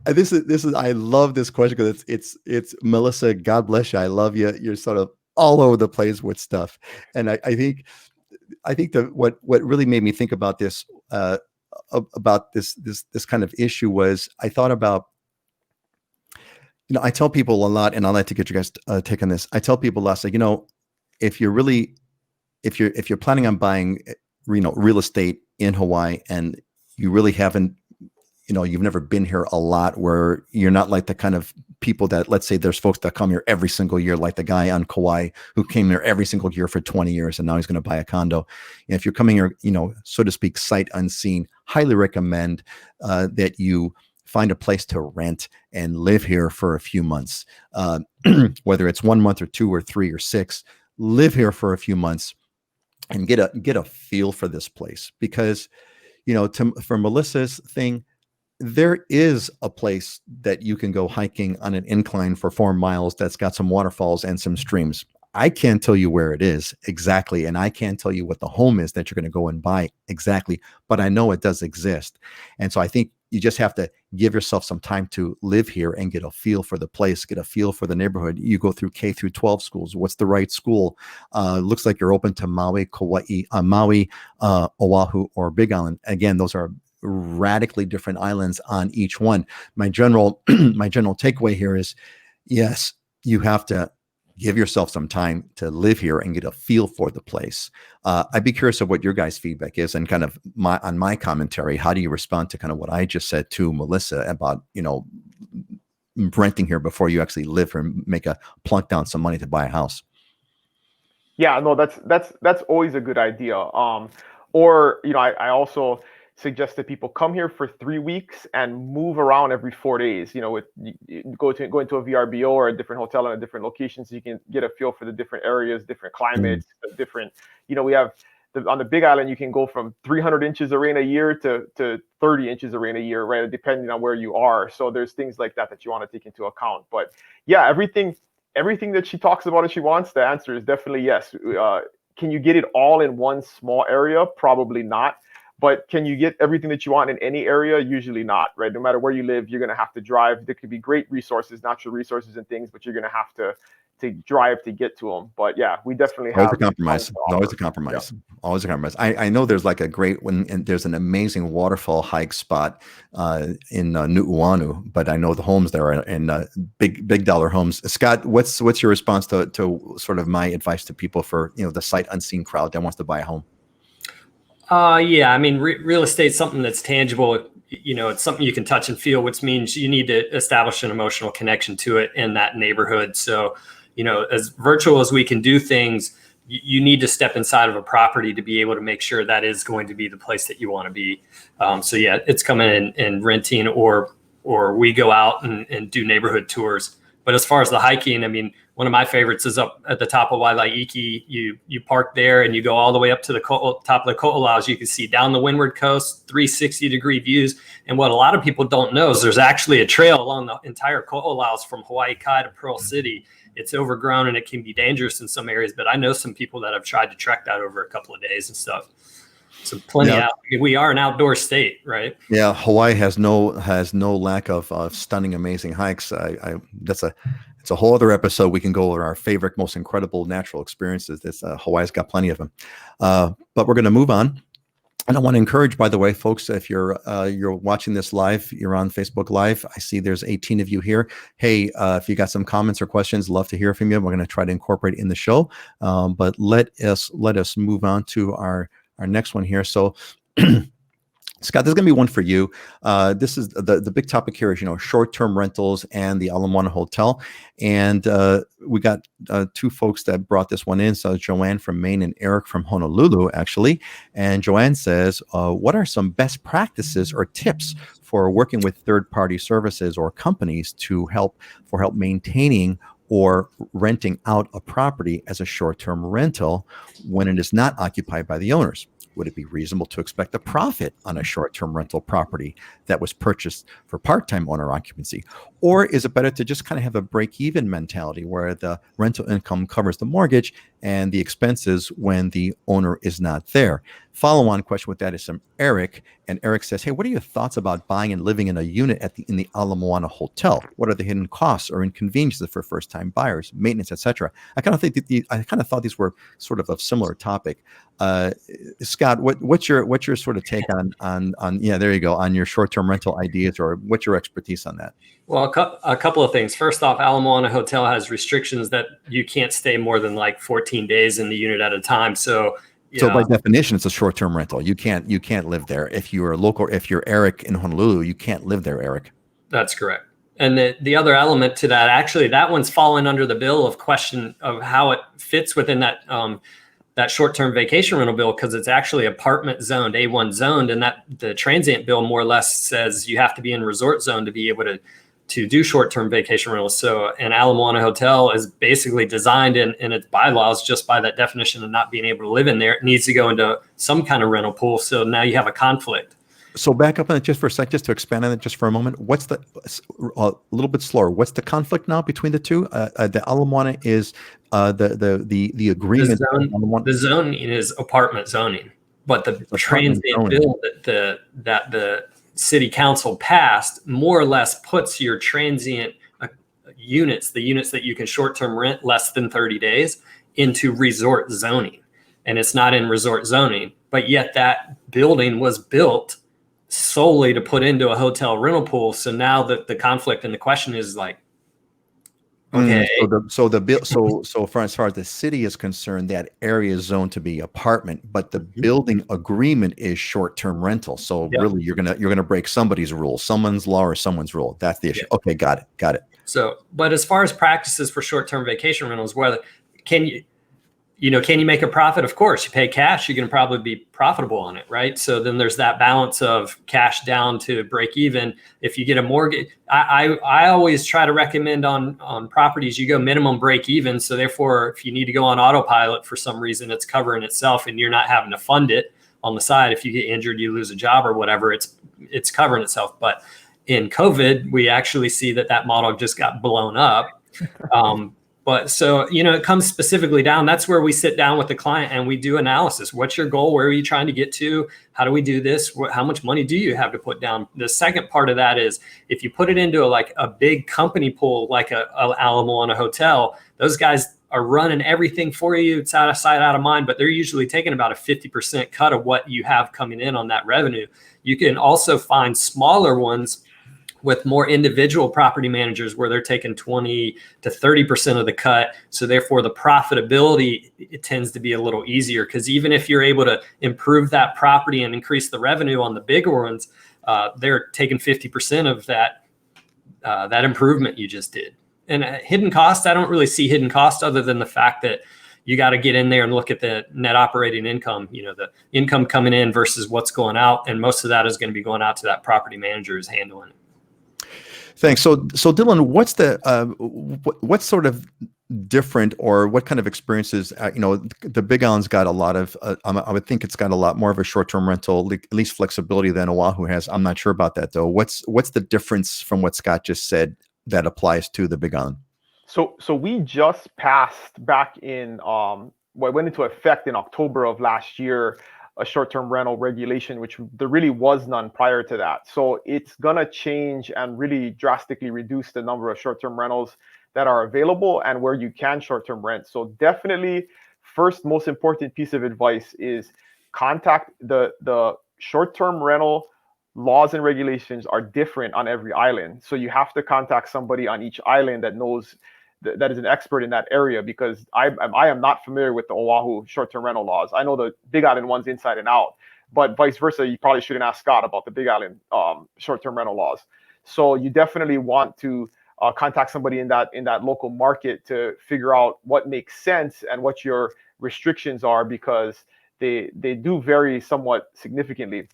Speaker 1: This is I love this question because it's Melissa, God bless you. I love you. You're sort of all over the place with stuff. And I think that what really made me think about this this kind of issue was I thought about, I tell people a lot, and I'd like to get you guys take on this. I tell people a lot, say, if you're planning on buying, real estate in Hawaii, and you really haven't you've never been here a lot, where you're not like the kind of people that, let's say there's folks that come here every single year, like the guy on Kauai who came here every single year for 20 years and now he's going to buy a condo. And if you're coming here, so to speak, sight unseen, highly recommend that you find a place to rent and live here for a few months, whether it's 1 month or 2 or 3 or 6. Live here for a few months and get a feel for this place, because for Melissa's thing, there is a place that you can go hiking on an incline for 4 miles that's got some waterfalls and some streams. I can't tell you where it is exactly, and I can't tell you what the home is that you're going to go and buy exactly, but I know it does exist. And so I think you just have to give yourself some time to live here and get a feel for the place, get a feel for the neighborhood. You go through K through 12 schools. What's the right school? Looks like you're open to Maui, Kauai, Oahu, or Big Island. Again, those are radically different islands on each one. My general takeaway here is, yes, you have to give yourself some time to live here and get a feel for the place. I'd be curious of what your guys' feedback is, and kind of my commentary. How do you respond to kind of what I just said to Melissa about, renting here before you actually live here and make a plunk down some money to buy a house?
Speaker 2: Yeah, no, that's always a good idea. Or, I also suggest that people come here for 3 weeks and move around every 4 days. Go into a VRBO or a different hotel in a different location, so you can get a feel for the different areas, different climates, different. We have on the Big Island, you can go from 300 inches of rain a year to 30 inches of rain a year, right? Depending on where you are. So there's things like that you want to take into account. But yeah, everything that she talks about and she wants, the answer is definitely yes. Can you get it all in one small area? Probably not. But can you get everything that you want in any area? Usually not, right? No matter where you live, you're going to have to drive. There could be great resources, natural resources and things, but you're going to have to drive to get to them. But yeah, we definitely have
Speaker 1: always a compromise. Always a compromise. Yeah. Always a compromise. I know there's like a great one, and there's an amazing waterfall hike spot in Nu'uanu, but I know the homes there are in big dollar homes. Scott, what's your response to sort of my advice to people for the sight unseen crowd that wants to buy a home?
Speaker 3: Yeah, I mean, real estate's something that's tangible. It's something you can touch and feel, which means you need to establish an emotional connection to it in that neighborhood. So, as virtual as we can do things, you need to step inside of a property to be able to make sure that is going to be the place that you want to be. So yeah, it's coming in and renting, or we go out and do neighborhood tours. But as far as the hiking, I mean, one of my favorites is up at the top of Wailaiki. You park there and you go all the way up to the top of the Ko'olaus. You can see down the windward coast, 360-degree views. And what a lot of people don't know is there's actually a trail along the entire Ko'olaus from Hawaii Kai to Pearl City. It's overgrown and it can be dangerous in some areas, but I know some people that have tried to trek that over a couple of days and stuff. So plenty out. We are an outdoor state, right?
Speaker 1: Yeah, Hawaii has no lack of stunning, amazing hikes. It's a whole other episode. We can go over our favorite, most incredible natural experiences. Hawaii's got plenty of them. But we're going to move on. And I want to encourage, by the way, folks, if you're watching this live, you're on Facebook Live. I see there's 18 of you here. Hey, if you got some comments or questions, love to hear from you. We're going to try to incorporate in the show. But let us move on to our next one here. So, Scott, there's going to be one for you. This is the big topic here is, short-term rentals and the Ala Moana Hotel. And we got two folks that brought this one in. So Joanne from Maine and Eric from Honolulu, actually. And Joanne says, what are some best practices or tips for working with third-party services or companies to help maintaining or renting out a property as a short-term rental when it is not occupied by the owners? Would it be reasonable to expect a profit on a short-term rental property that was purchased for part-time owner occupancy? Or is it better to just kind of have a break-even mentality where the rental income covers the mortgage and the expenses when the owner is not there? Follow-on question with that is from Eric. And Eric says, hey, what are your thoughts about buying and living in a unit in the Ala Moana Hotel? What are the hidden costs or inconveniences for first-time buyers, maintenance, etc.? I kind of thought these were sort of a similar topic. Scott, what's your sort of take on there you go, on your short-term rental ideas, or what's your expertise on that?
Speaker 3: Well, a couple of things. First off, Ala Moana Hotel has restrictions that you can't stay more than like 14 days in the unit at a time. So
Speaker 1: So by
Speaker 3: Yeah,
Speaker 1: definition, it's a short-term rental. You can't live there. If you're a local, if you're Eric in Honolulu, you can't live there, Eric.
Speaker 3: that's correct. And the other element to that, actually, that one's fallen under the bill of question of how it fits within that that short-term vacation rental bill, because it's actually apartment zoned, A1 zoned, and that the transient bill more or less says you have to be in resort zone to be able to do short-term vacation rentals. So an Ala Moana hotel is basically designed in its bylaws just by that definition of not being able to live in there. It needs to go into some kind of rental pool. So now you have a conflict.
Speaker 1: So back up on it just for a sec, just to expand on it just for a moment. What's the a little bit slower? What's the conflict now between the two? The Ala Moana is the agreement.
Speaker 3: The zoning is apartment zoning, but the transient bill that the city council passed more or less puts your transient units, the units that you can short-term rent less than 30 days, into resort zoning. And it's not in resort zoning, but yet that building was built solely to put into a hotel rental pool. So now the conflict and the question is like, okay.
Speaker 1: So for as far as the city is concerned, that area is zoned to be apartment, but the building agreement is short-term rental. So really, you're gonna break somebody's rule, someone's law or someone's rule. That's the issue. Yeah. Okay, got it.
Speaker 3: So, but as far as practices for short-term vacation rentals, whether can you make a profit? Of course, you pay cash, you can probably be profitable on it, right? So then there's that balance of cash down to break even. If you get a mortgage, I always try to recommend on properties, you go minimum break even. So therefore, if you need to go on autopilot for some reason, it's covering itself and you're not having to fund it on the side. If you get injured, you lose a job or whatever, it's covering itself. But in COVID, we actually see that model just got blown up. But so, it comes specifically down. That's where we sit down with the client and we do analysis. What's your goal? Where are you trying to get to? How do we do this? How much money do you have to put down? The second part of that is if you put it into a big company pool, like a Ala Moana hotel, those guys are running everything for you. It's out of sight, out of mind, but they're usually taking about a 50% cut of what you have coming in on that revenue. You can also find smaller ones with more individual property managers where they're taking 20 to 30% of the cut. So therefore the profitability, it tends to be a little easier, because even if you're able to improve that property and increase the revenue on the bigger ones, they're taking 50% of that improvement you just did. And hidden costs, I don't really see hidden costs other than the fact that you got to get in there and look at the net operating income, the income coming in versus what's going out. And most of that is going to be going out to that property manager who's handling it.
Speaker 1: Thanks. So Dylan, what's sort of different, or what kind of experiences? The Big Island's got a lot of. I would think it's got a lot more of a short-term rental, at least flexibility, than Oahu has. I'm not sure about that though. What's the difference from what Scott just said that applies to the Big Island?
Speaker 2: So we just passed back in what went into effect in October of last year, a short-term rental regulation, which there really was none prior to that. So it's gonna change and really drastically reduce the number of short-term rentals that are available and where you can short-term rent. So definitely, first most important piece of advice is contact the short-term rental laws and regulations are different on every island. So you have to contact somebody on each island that knows that is an expert in that area, because I am not familiar with the Oahu short-term rental laws. I know the Big Island ones inside and out, but vice versa, you probably shouldn't ask Scott about the Big Island short-term rental laws. So you definitely want to contact somebody in that local market to figure out what makes sense and what your restrictions are, because they do vary somewhat significantly.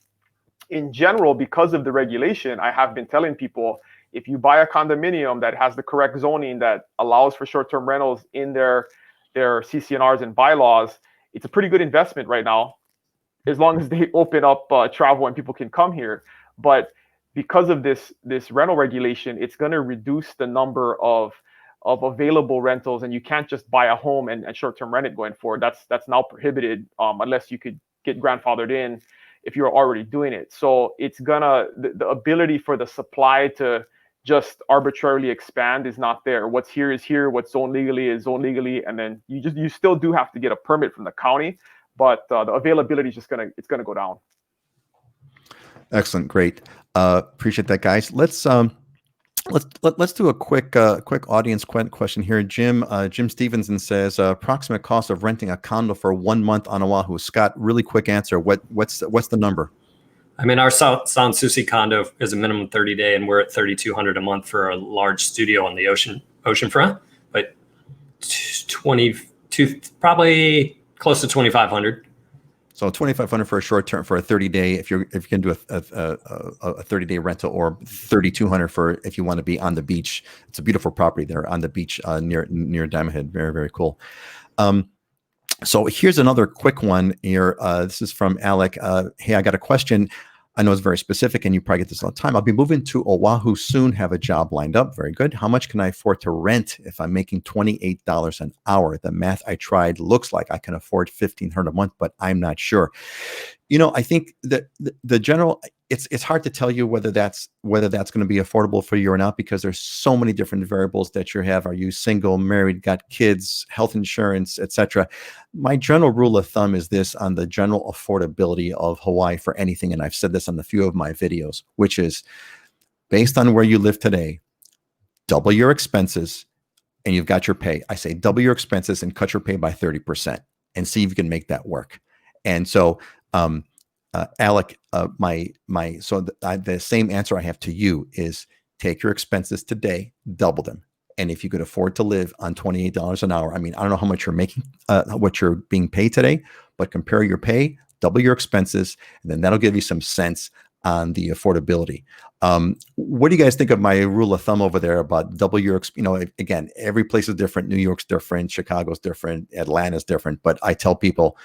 Speaker 2: In general, because of the regulation, I have been telling people, if you buy a condominium that has the correct zoning that allows for short-term rentals in their CC&Rs and bylaws, it's a pretty good investment right now, as long as they open up travel and people can come here. But because of this rental regulation, it's going to reduce the number of available rentals, and you can't just buy a home and short-term rent it going forward. That's now prohibited unless you could get grandfathered in if you're already doing it. So it's gonna the ability for the supply to just arbitrarily expand is not there. What's here is here. What's zoned legally is zoned legally, and then you still do have to get a permit from the county, but the availability is just gonna go down.
Speaker 1: Excellent, great. Appreciate that, guys. Let's Let's do a quick audience question here. Jim Stevenson says approximate cost of renting a condo for 1 month on Oahu. Scott, really quick answer. What's the number?
Speaker 3: I mean, our San Souci condo is a minimum 30-day, and we're at $3,200 a month for a large studio on the oceanfront. But 22, probably close to 2,500.
Speaker 1: So 2,500 for a short term for a 30-day. If you can do a 30-day rental, or 3,200 for if you want to be on the beach. It's a beautiful property there on the beach near Diamond Head. Very, very cool. So here's another quick one here. This is from Alec. Hey, I got a question. I know it's very specific, and you probably get this all the time. I'll be moving to Oahu soon, have a job lined up. Very good. How much can I afford to rent if I'm making $28 an hour? The math I tried looks like I can afford $1,500 a month, but I'm not sure. I think that the general, it's hard to tell you whether that's going to be affordable for you or not, because there's so many different variables that you have. Are you single, married, got kids, health insurance, etc.? My general rule of thumb is this on the general affordability of Hawaii for anything, and I've said this on a few of my videos, which is based on where you live today, double your expenses and you've got your pay. I say double your expenses and cut your pay by 30% and see if you can make that work. And so Alec, the same answer I have to you is take your expenses today, double them. And if you could afford to live on $28 an hour, I mean, I don't know how much you're making, what you're being paid today, but compare your pay, double your expenses, and then that'll give you some sense on the affordability. What do you guys think of my rule of thumb over there about double your, again, every place is different. New York's different, Chicago's different, Atlanta's different, but I tell people,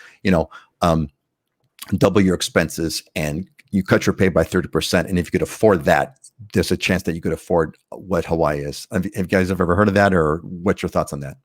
Speaker 1: double your expenses and you cut your pay by 30%. And if you could afford that, there's a chance that you could afford what Hawaii is. Have you guys ever heard of that, or what's your thoughts on that?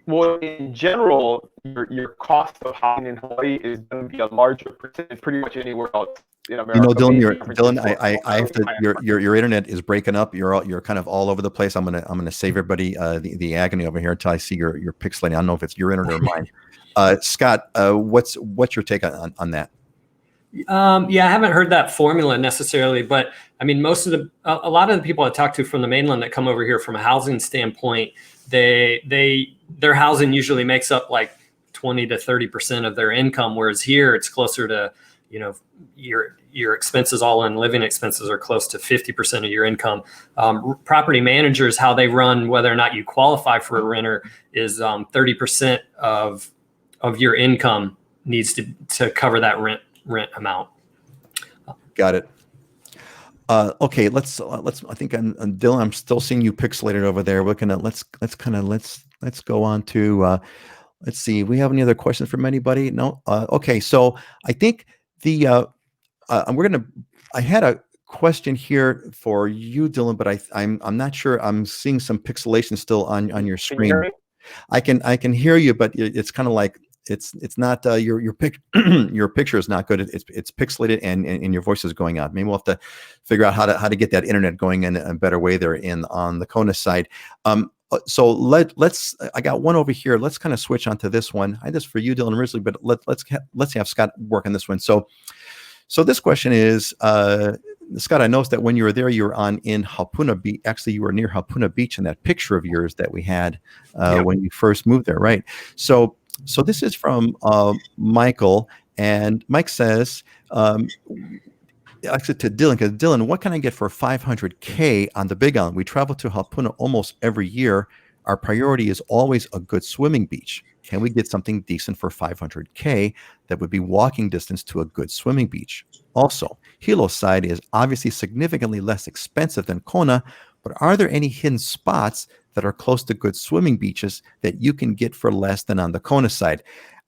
Speaker 2: Well, in general, your cost of housing in Hawaii is going to be a larger percentage pretty much anywhere else in America.
Speaker 1: Dylan, I have to. Your internet is breaking up. You're kind of all over the place. I'm gonna save everybody the agony over here until I see your pixelating. I don't know if it's your internet or mine. Scott, what's your take on that?
Speaker 3: Yeah, I haven't heard that formula necessarily, but I mean, a lot of the people I talk to from the mainland that come over here from a housing standpoint, their housing usually makes up like 20 to 30% of their income, whereas here it's closer to, your expenses, all in living expenses, are close to 50% of your income. Property managers, how they run whether or not you qualify for a renter is 30% of your income needs to cover that rent amount.
Speaker 1: Got it. Okay, let's. I think Dylan, I'm still seeing you pixelated over there. We're gonna let's go on to. Let's see. We have any other questions from anybody? No. Okay, so I think I had a question here for you, Dylan, but I'm not sure. I'm seeing some pixelation still on your screen.
Speaker 2: Can you hear me?
Speaker 1: I can hear you, but it's kind of like it's not your picture is not good. It's pixelated and your voice is going out. Maybe we'll have to figure out how to get that internet going in a better way there on the Kona side. So let's I got one over here. Let's kind of switch onto this one. I just for you, Dylan Risley, but let's have Scott work on this one. So this question is, Scott, I noticed that when you were there, you were in Hapuna Beach. Actually, you were near Hapuna Beach in that picture of yours that we had when you first moved there, right? So this is from Michael, and Mike says, actually to Dylan, because Dylan, what can I get for $500K on the Big Island? We travel to Hapuna almost every year. Our priority is always a good swimming beach. Can we get something decent for $500K that would be walking distance to a good swimming beach? Also, Hilo's side is obviously significantly less expensive than Kona, but are there any hidden spots that are close to good swimming beaches that you can get for less than on the Kona side?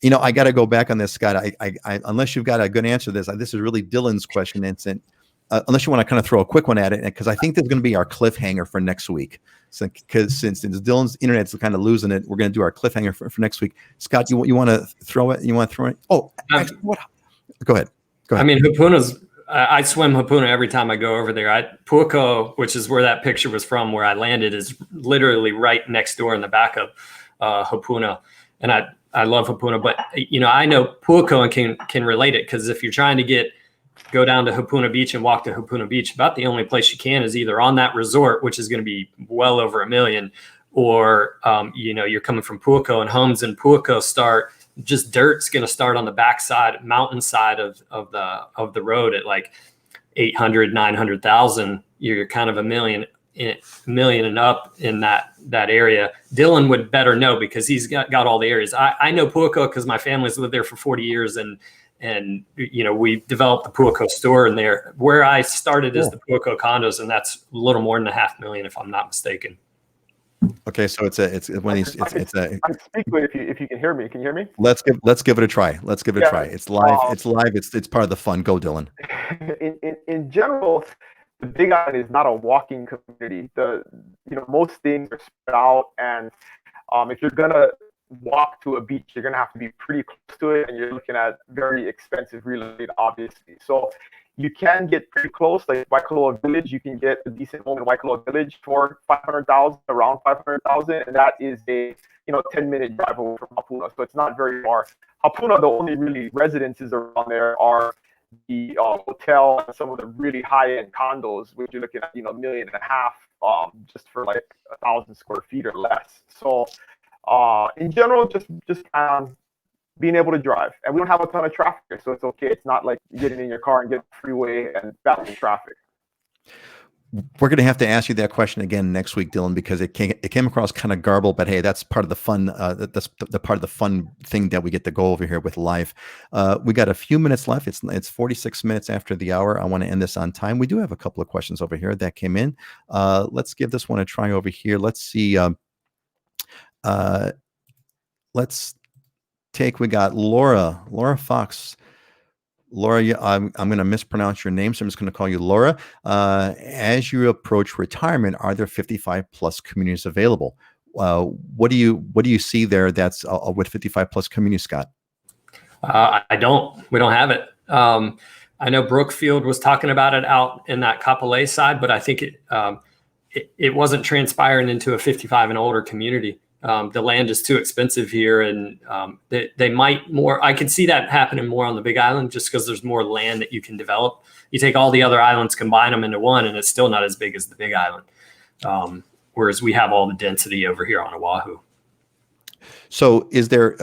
Speaker 1: I got to go back on this, Scott. I unless you've got a good answer to this is really Dylan's question, and unless you want to kind of throw a quick one at it, because I think there's going to be our cliffhanger for next week. So, because since Dylan's internet's kind of losing it, we're going to do our cliffhanger for next week. Scott, you want to throw it? You want to throw it? Oh, actually, what? Go ahead.
Speaker 3: I mean, Hapuna's. I swim Hapuna every time I go over there. Puako, which is where that picture was from, where I landed, is literally right next door in the back of Hapuna, and I love Hapuna. But I know Puako can relate it, because if you're trying to get go down to Hapuna Beach and walk to Hapuna Beach, about the only place you can is either on that resort, which is going to be well over $1 million, or you're coming from Puako, and homes in Puako start, just dirt's going to start on the backside, mountainside of the road at like 800, 900,000. You're kind of $1 million and up in that area. Dylan would better know because he's got all the areas. I know Puako because my family's lived there for 40 years, and we developed the Puako store in there. Where I started is the Puako condos, and that's a little more than $500,000 if I'm not mistaken.
Speaker 1: Okay, so it's a. I'm
Speaker 2: speaking if you can hear me. Can you hear me?
Speaker 1: Let's give it a try. Let's give it a try. It's live. It's live. It's part of the fun. Go, Dylan.
Speaker 2: In general, the Big Island is not a walking community. Most things are spread out, and if you're gonna walk to a beach, you're gonna have to be pretty close to it, and you're looking at very expensive real estate, obviously. So you can get pretty close, like Waikoloa Village. You can get a decent home in Waikoloa Village for $500,000, around $500,000, and that is a 10-minute drive away from Hapuna. So it's not very far. Hapuna, the only really residences around there are the hotel and some of the really high-end condos, which you're looking at $1.5 million just for like 1,000 square feet or less. So in general, just being able to drive, and we don't have a ton of traffic here, so it's okay. It's not like getting in your car and getting the freeway and battling traffic.
Speaker 1: We're going to have to ask you that question again next week, Dylan, because it came across kind of garbled, but hey, that's part of the fun. That's the part of the fun thing that we get to go over here with live. We got a few minutes left. It's 46 minutes after the hour. I want to end this on time. We do have a couple of questions over here that came in. Let's give this one a try over here. Let's see. We got Laura Fox. Laura, I'm going to mispronounce your name, so I'm just going to call you Laura. As you approach retirement, are there 55 plus communities available? What do you see there that's with 55 plus communities, Scott?
Speaker 3: We don't have it. I know Brookfield was talking about it out in that Kapolei side, but I think it wasn't transpiring into a 55 and older community. The land is too expensive here, and they might more. I could see that happening more on the Big Island, just because there's more land that you can develop. You take all the other islands, combine them into one, and it's still not as big as the Big Island. Whereas we have all the density over here on Oahu.
Speaker 1: So, is there?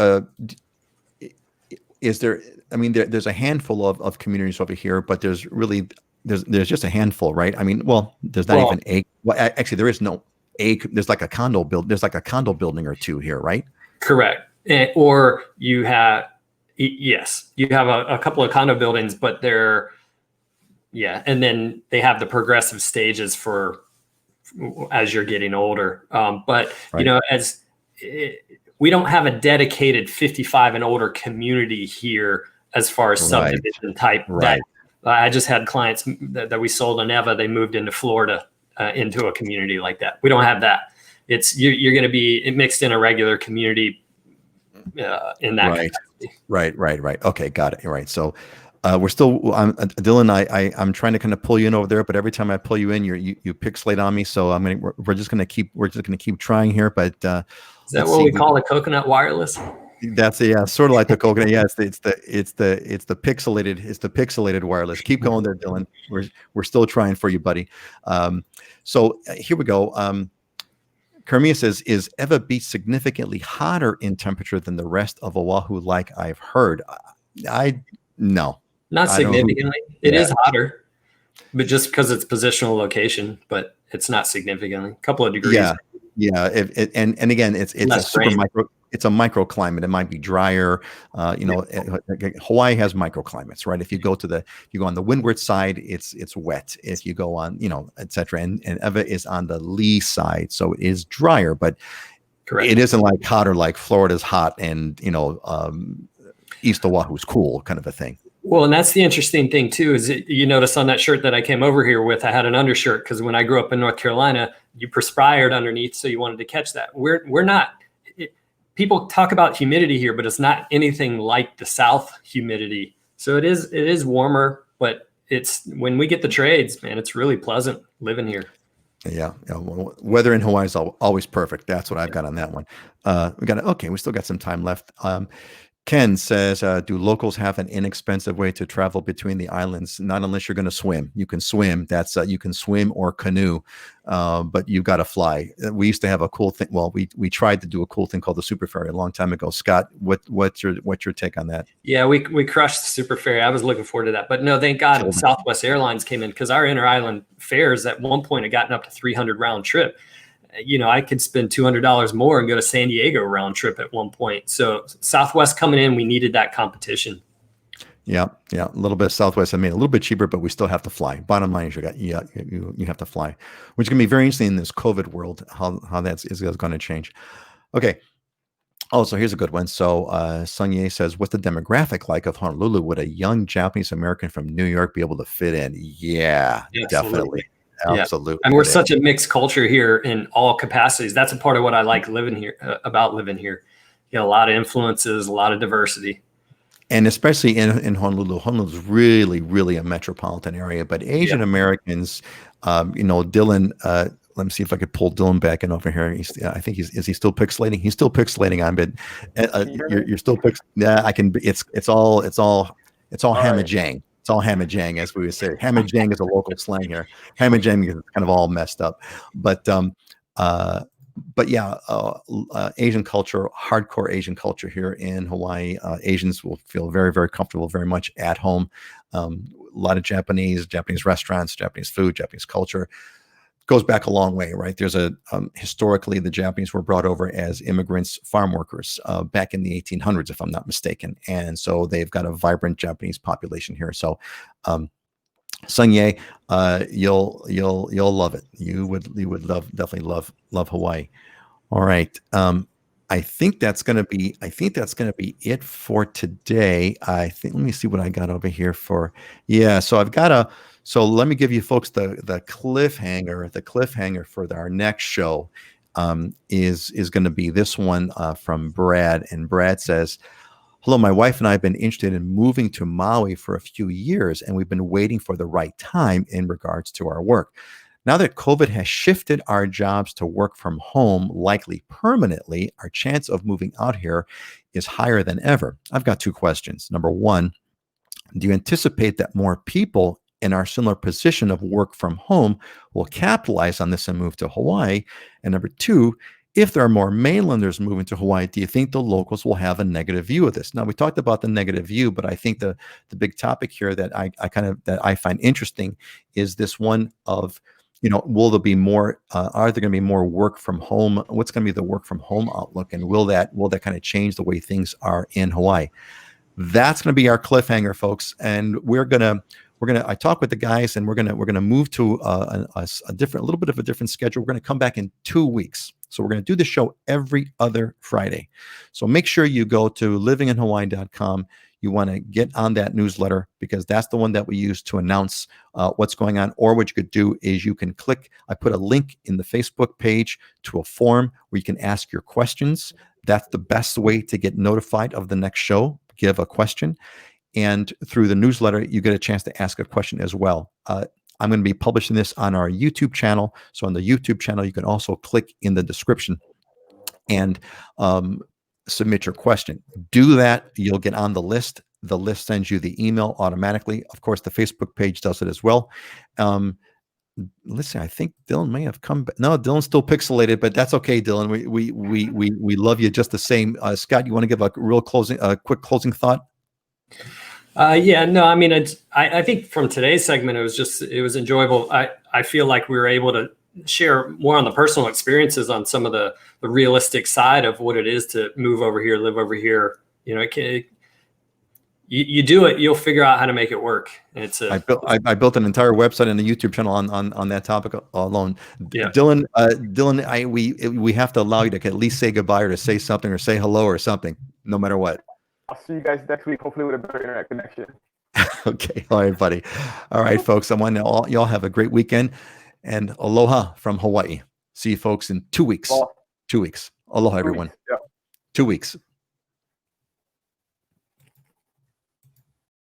Speaker 1: I mean, there's a handful of communities over here, but there's just a handful, right? I mean, there's not even a. Well, actually, there is no. There's like a condo building or two here, right?
Speaker 3: Correct. Or you have a couple of condo buildings, but and then they have the progressive stages for as you're getting older. But right. We don't have a dedicated 55 and older community here as far as subdivision type.
Speaker 1: Right.
Speaker 3: I just had clients that we sold in Eva. They moved into Florida. Into a community like that. We don't have that. It's you're going to be mixed in a regular community in that
Speaker 1: right. Okay, got it. Right. So we're still Dylan. I'm trying to kind of pull you in over there, but every time I pull you in, you pixelate on me. So we're just going to keep trying here. But
Speaker 3: is that what we call the coconut wireless?
Speaker 1: That's sort of like the coconut. Yeah, it's the pixelated wireless. Keep going there, Dylan. We're still trying for you, buddy. So here we go. Kermia says, is Eva Beach significantly hotter in temperature than the rest of Oahu, like I've heard? No.
Speaker 3: Not significantly. It is hotter, but just because it's positional location, but it's not significantly. A couple of degrees.
Speaker 1: Yeah. And again, it's a super micro. It's a microclimate. It might be drier. Hawaii has microclimates, right? If you go on the windward side, it's wet. If you go on, et cetera. And Eva is on the lee side, so it is drier, but correct. It isn't like hotter, like Florida's hot and East Oahu's cool kind of a thing.
Speaker 3: Well, and that's the interesting thing too, is you notice on that shirt that I came over here with, I had an undershirt because when I grew up in North Carolina, you perspired underneath, so you wanted to catch that. We're not. People talk about humidity here, but it's not anything like the South humidity. So it is warmer, but it's when we get the trades, man, it's really pleasant living here.
Speaker 1: Yeah. Weather in Hawaii is always perfect. That's what I've got on that one. We still got some time left. Ken says, do locals have an inexpensive way to travel between the islands? Not unless you're going to swim. You can swim. That's you can swim or canoe, but you've got to fly. We used to have a cool thing. Well, we tried to do a cool thing called the super ferry a long time ago. Scott, what's your take on that?
Speaker 3: Yeah, we crushed the super ferry. I was looking forward to that, but no, thank God Southwest Airlines came in, because our inter island fares at one point had gotten up to 300 round trip. I could spend $200 more and go to San Diego round trip at one point. So Southwest coming in, we needed that competition. Yeah.
Speaker 1: A little bit of Southwest. I mean, a little bit cheaper, but we still have to fly. Bottom line is you have to fly, which is going to be very interesting in this COVID world, how that is going to change. Okay. Oh, so here's a good one. So Sung Ye says, what's the demographic like of Honolulu? Would a young Japanese American from New York be able to fit in? Yeah, definitely. Absolutely.
Speaker 3: Yeah. And we're such a mixed culture here in all capacities. That's a part of what I like living here, about living here. A lot of influences, a lot of diversity.
Speaker 1: And especially in Honolulu. Honolulu is really, really a metropolitan area. But Asian Americans, Dylan, let me see if I could pull Dylan back in over here. I think is he still pixelating? He's still pixelating on, but you're still yeah, I can. It's all hamajang. It's all hamajang, as we would say. Hamajang is a local slang here. Hamajang is kind of all messed up, but yeah, Asian culture, hardcore Asian culture here in Hawaii. Asians will feel very, very comfortable, very much at home. A lot of Japanese restaurants, Japanese food, Japanese culture. Goes back a long way, right? There's historically, the Japanese were brought over as immigrants, farm workers, back in the 1800s, if I'm not mistaken. And so they've got a vibrant Japanese population here. So, Sung Ye, you'll love it. You would definitely love Hawaii. All right. I think that's going to be it for today. Let me see what I got over here for. Yeah. So let me give you folks the cliffhanger. The cliffhanger for our next show is going to be this one from Brad. And Brad says, hello, my wife and I have been interested in moving to Maui for a few years, and we've been waiting for the right time in regards to our work. Now that COVID has shifted our jobs to work from home, likely permanently, our chance of moving out here is higher than ever. I've got two questions. Number one, do you anticipate that more people in our similar position of work from home will capitalize on this and move to Hawaii? And number two, if there are more mainlanders moving to Hawaii, do you think the locals will have a negative view of this? Now, we talked about the negative view, but I think the big topic here that I find interesting is this one of, will there be more? Are there going to be more work from home? What's going to be the work from home outlook, and will that kind of change the way things are in Hawaii? That's going to be our cliffhanger, folks, and I talk with the guys, and we're gonna move to a little bit of a different schedule. We're gonna come back in 2 weeks, so we're gonna do the show every other Friday. So make sure you go to livinginhawaii.com. You want to get on that newsletter, because that's the one that we use to announce what's going on. Or what you could do is you can click. I put a link in the Facebook page to a form where you can ask your questions. That's the best way to get notified of the next show. Give a question. And through the newsletter, you get a chance to ask a question as well. I'm going to be publishing this on our YouTube channel. So on the YouTube channel, you can also click in the description and submit your question. Do that. You'll get on the list. The list sends you the email automatically. Of course, the Facebook page does it as well. Listen, I think Dylan may have come back. No, Dylan's still pixelated, but that's okay, Dylan. We love you just the same. Scott, you want to give a quick closing thought?
Speaker 3: No, I mean, I think from today's segment, it was enjoyable. I feel like we were able to share more on the personal experiences, on some of the realistic side of what it is to move over here, live over here. You do it, you'll figure out how to make it work. I built an entire website and a YouTube channel on that topic alone. Yeah. Dylan, we have to allow you to at least say goodbye, or to say something, or say hello or something, no matter what.
Speaker 2: I'll see you guys next week, hopefully with a better internet connection.
Speaker 1: Okay. All right, buddy. All right, folks. I want y'all have a great weekend, and aloha from Hawaii. See you folks in 2 weeks. 2 weeks. Aloha, everyone. 2 weeks.